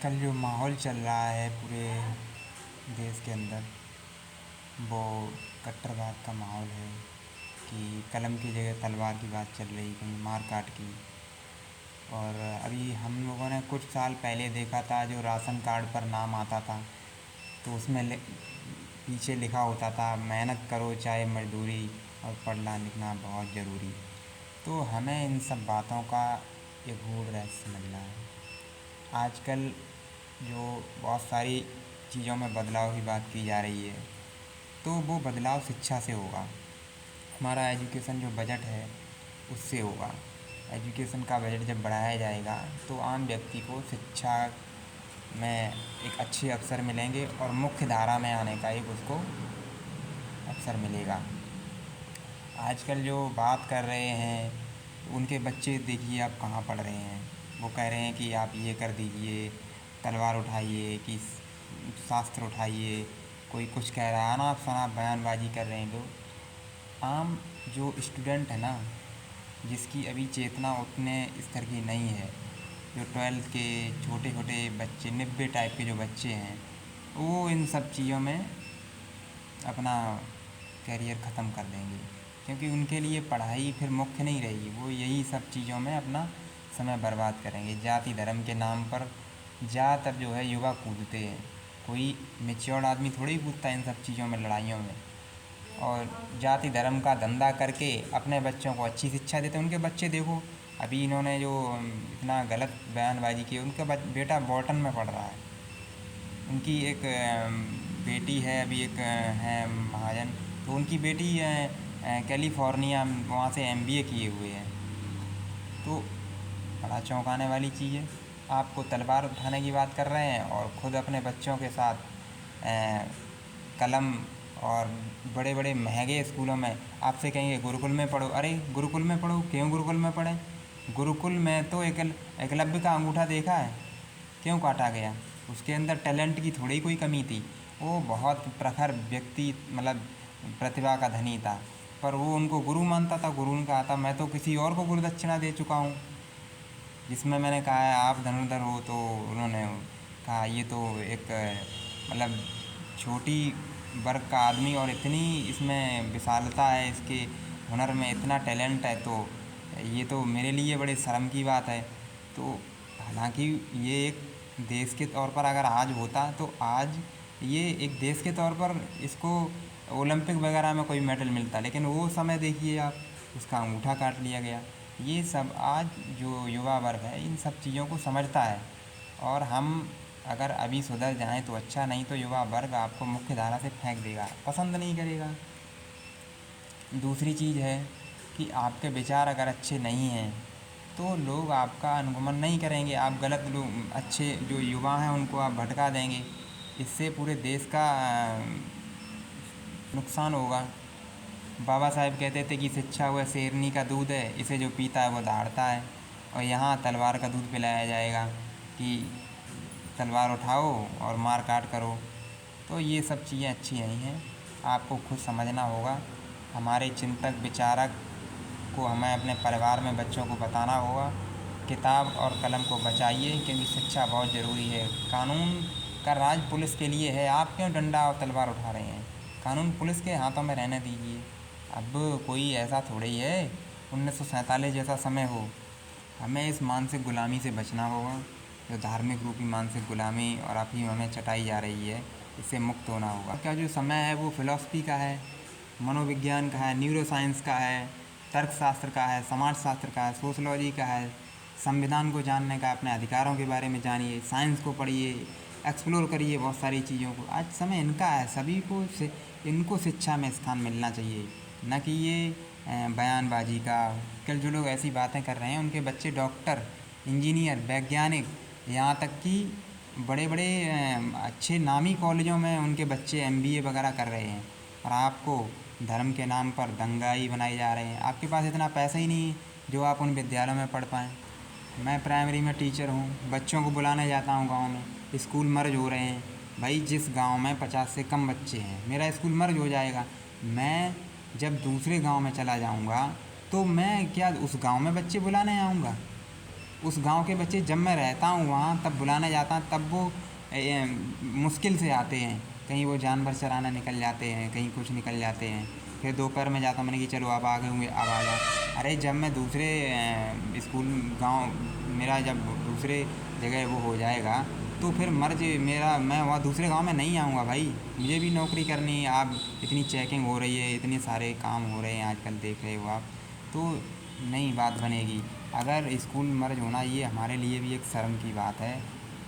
आजकल जो माहौल चल रहा है पूरे देश के अंदर वो कट्टरवाद का माहौल है कि कलम की जगह तलवार की बात चल रही, कहीं मार काट की। और अभी हम लोगों ने कुछ साल पहले देखा था जो राशन कार्ड पर नाम आता था तो उसमें पीछे लिखा होता था मेहनत करो चाहे मजदूरी और पढ़ना लिखना बहुत ज़रूरी। तो हमें इन सब बातों का एक गूढ़ रहस्य समझ रहा है। आजकल जो बहुत सारी चीज़ों में बदलाव की बात की जा रही है तो वो बदलाव शिक्षा से होगा। हमारा एजुकेशन जो बजट है उससे होगा। एजुकेशन का बजट जब बढ़ाया जाएगा तो आम व्यक्ति को शिक्षा में एक अच्छे अवसर मिलेंगे और मुख्य धारा में आने का एक उसको अवसर मिलेगा। आजकल जो बात कर रहे हैं उनके बच्चे देखिए आप कहाँ पढ़ रहे हैं। वो कह रहे हैं कि आप ये कर दीजिए, तलवार उठाइए कि शास्त्र उठाइए। कोई कुछ कह रहा है ना, आप सुना बयानबाजी कर रहे हैं लोग। आम जो स्टूडेंट है ना, जिसकी अभी चेतना उतने स्तर की नहीं है, जो 12th के छोटे छोटे बच्चे 90 टाइप के जो बच्चे हैं, वो इन सब चीज़ों में अपना करियर ख़त्म कर देंगे क्योंकि उनके लिए पढ़ाई फिर मुख्य नहीं रहेगी। वो यही सब चीज़ों में अपना समय बर्बाद करेंगे। जाति धर्म के नाम पर ज़्यादातर जो है युवा कूदते हैं। कोई मैच्योर्ड आदमी थोड़ी ही कूदता है इन सब चीज़ों में, लड़ाइयों में। और जाति धर्म का धंधा करके अपने बच्चों को अच्छी शिक्षा देते हैं। उनके बच्चे देखो, अभी इन्होंने जो इतना गलत बयानबाजी की, उनका बेटा बॉर्टन में पढ़ रहा है। उनकी एक बेटी है, अभी एक है महाजन, तो उनकी बेटी कैलिफोर्निया वहाँ से एमबीए किए हुए हैं। तो बड़ा चौंकाने वाली चीज़ है। आपको तलवार उठाने की बात कर रहे हैं और ख़ुद अपने बच्चों के साथ कलम और बड़े बड़े महंगे स्कूलों में आपसे कहेंगे गुरुकुल में पढ़ो। अरे गुरुकुल में पढ़ो, क्यों गुरुकुल में पढ़ें? गुरुकुल में तो एकलव्य का अंगूठा देखा है, क्यों काटा गया? उसके अंदर टैलेंट की थोड़ी कोई कमी थी। वो बहुत प्रखर व्यक्ति, मतलब प्रतिभा का धनी था, पर वो उनको गुरु मानता था। गुरु ने कहा था मैं तो किसी और को गुरु दक्षिणा दे चुका हूँ। जिसमें मैंने कहा है आप धनुर्धर हो, तो उन्होंने कहा ये तो एक मतलब छोटी वर्ग का आदमी और इतनी इसमें विशालता है, इसके हुनर में इतना टैलेंट है, तो ये तो मेरे लिए बड़े शर्म की बात है। तो हालांकि ये एक देश के तौर पर अगर आज होता तो आज ये एक देश के तौर पर इसको ओलंपिक वगैरह में कोई मेडल मिलता, लेकिन वो समय देखिए आप, उसका अंगूठा काट लिया गया। ये सब आज जो युवा वर्ग है इन सब चीज़ों को समझता है, और हम अगर अभी सुधर जाएं तो अच्छा, नहीं तो युवा वर्ग आपको मुख्य धारा से फेंक देगा, पसंद नहीं करेगा। दूसरी चीज़ है कि आपके विचार अगर अच्छे नहीं हैं तो लोग आपका अनुगमन नहीं करेंगे। आप गलत लोग, अच्छे जो युवा हैं उनको आप भटका देंगे। इससे पूरे देश का नुकसान होगा। बाबा साहेब कहते थे कि शिक्षा वह शेरनी का दूध है, इसे जो पीता है वो दहाड़ता है। और यहाँ तलवार का दूध पिलाया जाएगा कि तलवार उठाओ और मार काट करो। तो ये सब चीज़ें अच्छी नहीं हैं, आपको खुद समझना होगा। हमारे चिंतक विचारक को हमें अपने परिवार में बच्चों को बताना होगा, किताब और कलम को बचाइए क्योंकि शिक्षा बहुत ज़रूरी है। कानून का राज पुलिस के लिए है, आप क्यों डंडा और तलवार उठा रहे हैं? कानून पुलिस के हाथों में रहने दीजिए। अब कोई ऐसा थोड़ी है 1947 जैसा समय हो। हमें इस मानसिक गुलामी से बचना होगा, जो धार्मिक रूपी मानसिक गुलामी और अफीम हमें चटाई जा रही है, इससे मुक्त होना होगा। क्या जो समय है वो फिलॉसफी का है, मनोविज्ञान का है, न्यूरो साइंस का है, तर्कशास्त्र का है, समाजशास्त्र का है, सोशलॉजी का है। संविधान को जानने का, अपने अधिकारों के बारे में जानिए, साइंस को पढ़िए, एक्सप्लोर करिए बहुत सारी चीज़ों को। आज समय इनका है, सभी को इनको शिक्षा में स्थान मिलना चाहिए, न कि ये बयानबाजी का। कल जो लोग ऐसी बातें कर रहे हैं उनके बच्चे डॉक्टर, इंजीनियर, वैज्ञानिक, यहाँ तक कि बड़े बड़े अच्छे नामी कॉलेजों में उनके बच्चे एमबीए वगैरह कर रहे हैं, और आपको धर्म के नाम पर दंगाई बनाए जा रहे हैं। आपके पास इतना पैसा ही नहीं है जो आप उन विद्यालयों में पढ़ पाएँ। मैं प्राइमरी में टीचर हूँ, बच्चों को बुलाने जाता हूँ गांव में, स्कूल मर्ज हो रहे हैं। भाई जिस गांव में 50 से कम बच्चे हैं, मेरा स्कूल मर्ज हो जाएगा। मैं जब दूसरे गांव में चला जाऊंगा तो मैं क्या उस गांव में बच्चे बुलाने आऊँगा? उस गांव के बच्चे, जब मैं रहता हूँ वहाँ तब बुलाने जाता हूँ, तब वो मुश्किल से आते हैं। कहीं वो जानवर चराना निकल जाते हैं, कहीं कुछ निकल जाते हैं। फिर दोपहर में जाता हूँ, मैंने कि चलो अब आ गए होंगे, अब आ जाओ। अरे जब मैं दूसरे स्कूल गांव मेरा जब दूसरे जगह वो हो जाएगा तो फिर मर्ज मेरा, मैं वहाँ दूसरे गांव में नहीं आऊँगा भाई। मुझे भी नौकरी करनी है। आप इतनी चेकिंग हो रही है, इतने सारे काम हो रहे हैं आजकल, देख रहे हो आप, तो नई बात बनेगी। अगर स्कूल मर्ज होना, ये हमारे लिए भी एक शर्म की बात है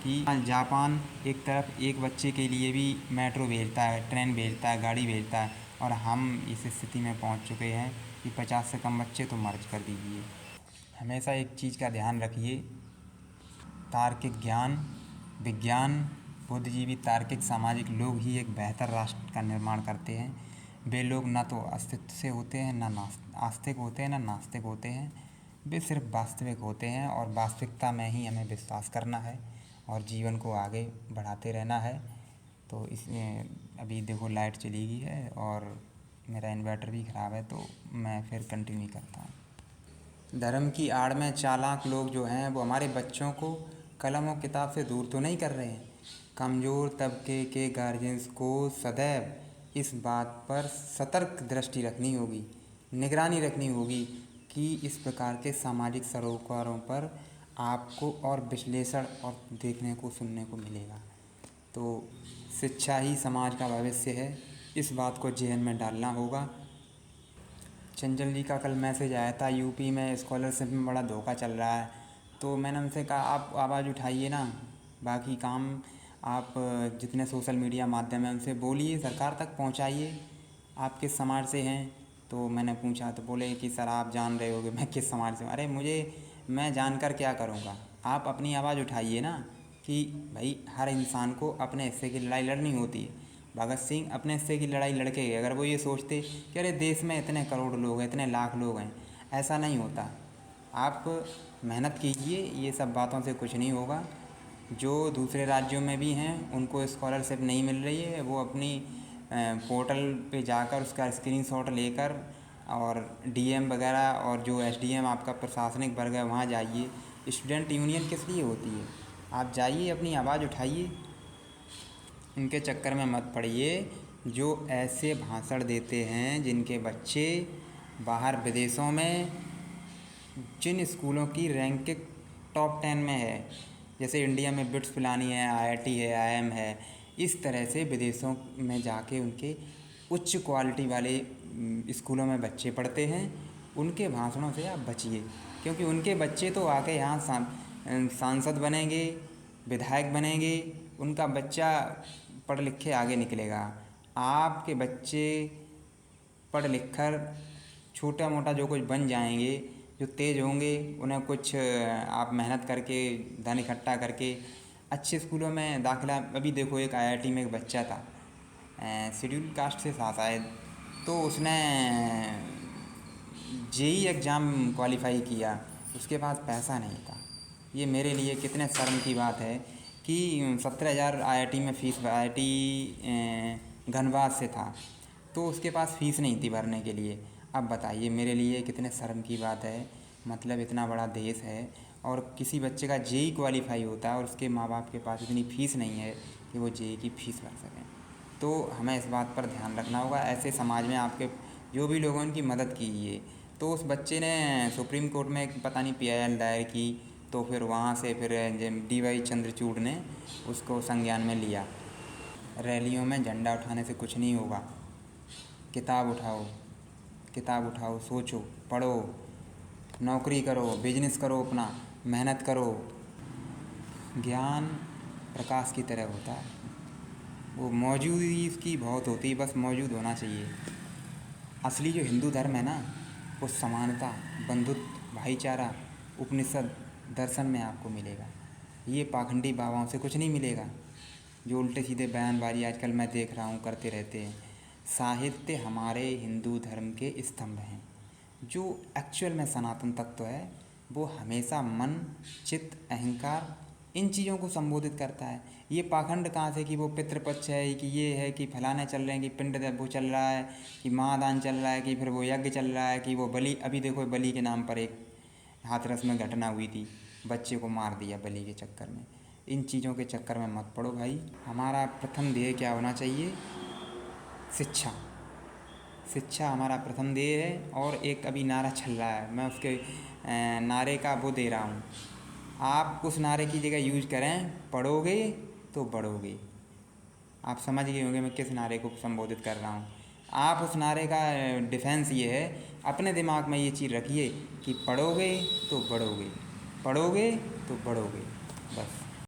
कि जापान एक तरफ एक बच्चे के लिए भी मेट्रो भेजता है, ट्रेन भेजता है, गाड़ी भेजता है, और हम इस स्थिति में पहुंच चुके हैं कि 50 से कम बच्चे तो मर्ज कर दीजिए। हमेशा एक चीज़ का ध्यान रखिए, तार्किक ज्ञान, विज्ञान, बुद्धिजीवी, तार्किक, सामाजिक लोग ही एक बेहतर राष्ट्र का निर्माण करते हैं। वे लोग ना तो अस्तित्व से होते हैं, ना आस्तिक होते हैं, ना नास्तिक होते हैं। वे सिर्फ वास्तविक होते हैं, और वास्तविकता में ही हमें विश्वास करना है और जीवन को आगे बढ़ाते रहना है। तो इसमें अभी देखो लाइट चली गई है और मेरा इन्वर्टर भी ख़राब है, तो मैं फिर कंटिन्यू करता हूँ। धर्म की आड़ में चालाक लोग जो हैं वो हमारे बच्चों को कलम और किताब से दूर तो नहीं कर रहे हैं। कमज़ोर तबके के गार्जियंस को सदैव इस बात पर सतर्क दृष्टि रखनी होगी, निगरानी रखनी होगी कि इस प्रकार के सामाजिक सरोकारों पर आपको और विश्लेषण और देखने को सुनने को मिलेगा। तो शिक्षा ही समाज का भविष्य है, इस बात को जेहन में डालना होगा। चंचल जी का कल मैसेज आया था, यूपी में स्कॉलरशिप में बड़ा धोखा चल रहा है। तो मैंने उनसे कहा आप आवाज़ उठाइए ना, बाकी काम आप जितने सोशल मीडिया माध्यम है उनसे बोलिए, सरकार तक पहुंचाइए। आप किस समाज से हैं? तो मैंने पूछा तो बोले कि सर आप जान रहे होगे मैं किस समाज से हूँ। अरे मैं जानकर क्या करूँगा? आप अपनी आवाज़ उठाइए ना कि भाई हर इंसान को अपने हिस्से की लड़ाई लड़नी होती है। भगत सिंह अपने हिस्से की लड़ाई लड़के गए। अगर वो ये सोचते कि अरे देश में इतने करोड़ लोग हैं, इतने लाख लोग हैं, ऐसा नहीं होता। आप मेहनत कीजिए, ये सब बातों से कुछ नहीं होगा। जो दूसरे राज्यों में भी हैं उनको स्कॉलरशिप नहीं मिल रही है, वो अपनी पोर्टल पे जाकर उसका स्क्रीनशॉट लेकर और डीएम वगैरह और जो एसडीएम आपका प्रशासनिक वर्ग है वहाँ जाइए। स्टूडेंट यूनियन किस लिए होती है? आप जाइए, अपनी आवाज़ उठाइए, उनके चक्कर में मत पड़िए जो ऐसे भाषण देते हैं जिनके बच्चे बाहर विदेशों में जिन स्कूलों की रैंकिंग टॉप 10 में है, जैसे इंडिया में बिट्स पिलानी है, आईआईटी है, आईआईएम है, इस तरह से विदेशों में जाके उनके उच्च क्वालिटी वाले स्कूलों में बच्चे पढ़ते हैं। उनके भाषणों से आप बचिए, क्योंकि उनके बच्चे तो आके यहाँ सांसद बनेंगे, विधायक बनेंगे, उनका बच्चा पढ़ लिख के आगे निकलेगा। आपके बच्चे पढ़ लिख कर छोटा मोटा जो कुछ बन जाएंगे, जो तेज़ होंगे, उन्हें कुछ आप मेहनत करके धन इकट्ठा करके अच्छे स्कूलों में दाखिला। अभी देखो एक आईआईटी में एक बच्चा था, शेड्यूल कास्ट से था शायद, तो उसने जेई एग्ज़ाम क्वालिफाई किया, उसके पास पैसा नहीं था। ये मेरे लिए कितने शर्म की बात है कि 17,000 आईआईटी में फ़ीस, आईआईटी धनबाद से था, तो उसके पास फ़ीस नहीं थी भरने के लिए। अब बताइए मेरे लिए कितने शर्म की बात है। मतलब इतना बड़ा देश है और किसी बच्चे का जेई क्वालिफाई होता है और उसके माँ बाप के पास इतनी फ़ीस नहीं है कि वो जेई की फ़ीस भर सकें। तो हमें इस बात पर ध्यान रखना होगा। ऐसे समाज में आपके जो भी लोगों की मदद कीजिए। तो उस बच्चे ने सुप्रीम कोर्ट में एक पता नहीं पीआईएल दायर की, तो फिर वहाँ से फिर डीवाई चंद्रचूड़ ने उसको संज्ञान में लिया। रैलियों में झंडा उठाने से कुछ नहीं होगा। किताब उठाओ, किताब उठाओ, सोचो, पढ़ो, नौकरी करो, बिजनेस करो, अपना मेहनत करो। ज्ञान प्रकाश की तरह होता है, वो मौजूदगी इसकी बहुत होती है, बस मौजूद होना चाहिए। असली जो हिंदू धर्म है ना, वो समानता, बंधुत्व, भाईचारा, उपनिषद दर्शन में आपको मिलेगा। ये पाखंडी बाबाओं से कुछ नहीं मिलेगा, जो उल्टे सीधे बयानबाजी आजकल मैं देख रहा हूँ करते रहते हैं। साहित्य हमारे हिंदू धर्म के स्तंभ हैं। जो एक्चुअल में सनातन तत्व है वो हमेशा मन, चित्त, अहंकार, इन चीज़ों को संबोधित करता है। ये पाखंड कहाँ से कि वो पितृपक्ष है, कि ये है, कि फलाने चल रहे हैं, कि पिंड वो चल रहा है, कि महादान चल रहा है, कि फिर वो यज्ञ चल रहा है, कि वो बलि। अभी देखो बलि के नाम पर एक हाथरस में घटना हुई थी, बच्चे को मार दिया बलि के चक्कर में। इन चीज़ों के चक्कर में मत पड़ो भाई। हमारा प्रथम ध्येय क्या होना चाहिए? शिक्षा। शिक्षा हमारा प्रथम ध्येय है। और एक अभी नारा चल रहा है, मैं उसके नारे का वो दे रहा हूँ, आप उस नारे की जगह यूज करें, पढ़ोगे तो बढ़ोगे। आप समझ गए होंगे मैं किस नारे को संबोधित कर रहा हूँ। आप उस नारे का डिफेंस ये है, अपने दिमाग में ये चीज़ रखिए कि पढ़ोगे तो बढ़ोगे, पढ़ोगे तो बढ़ोगे, बस।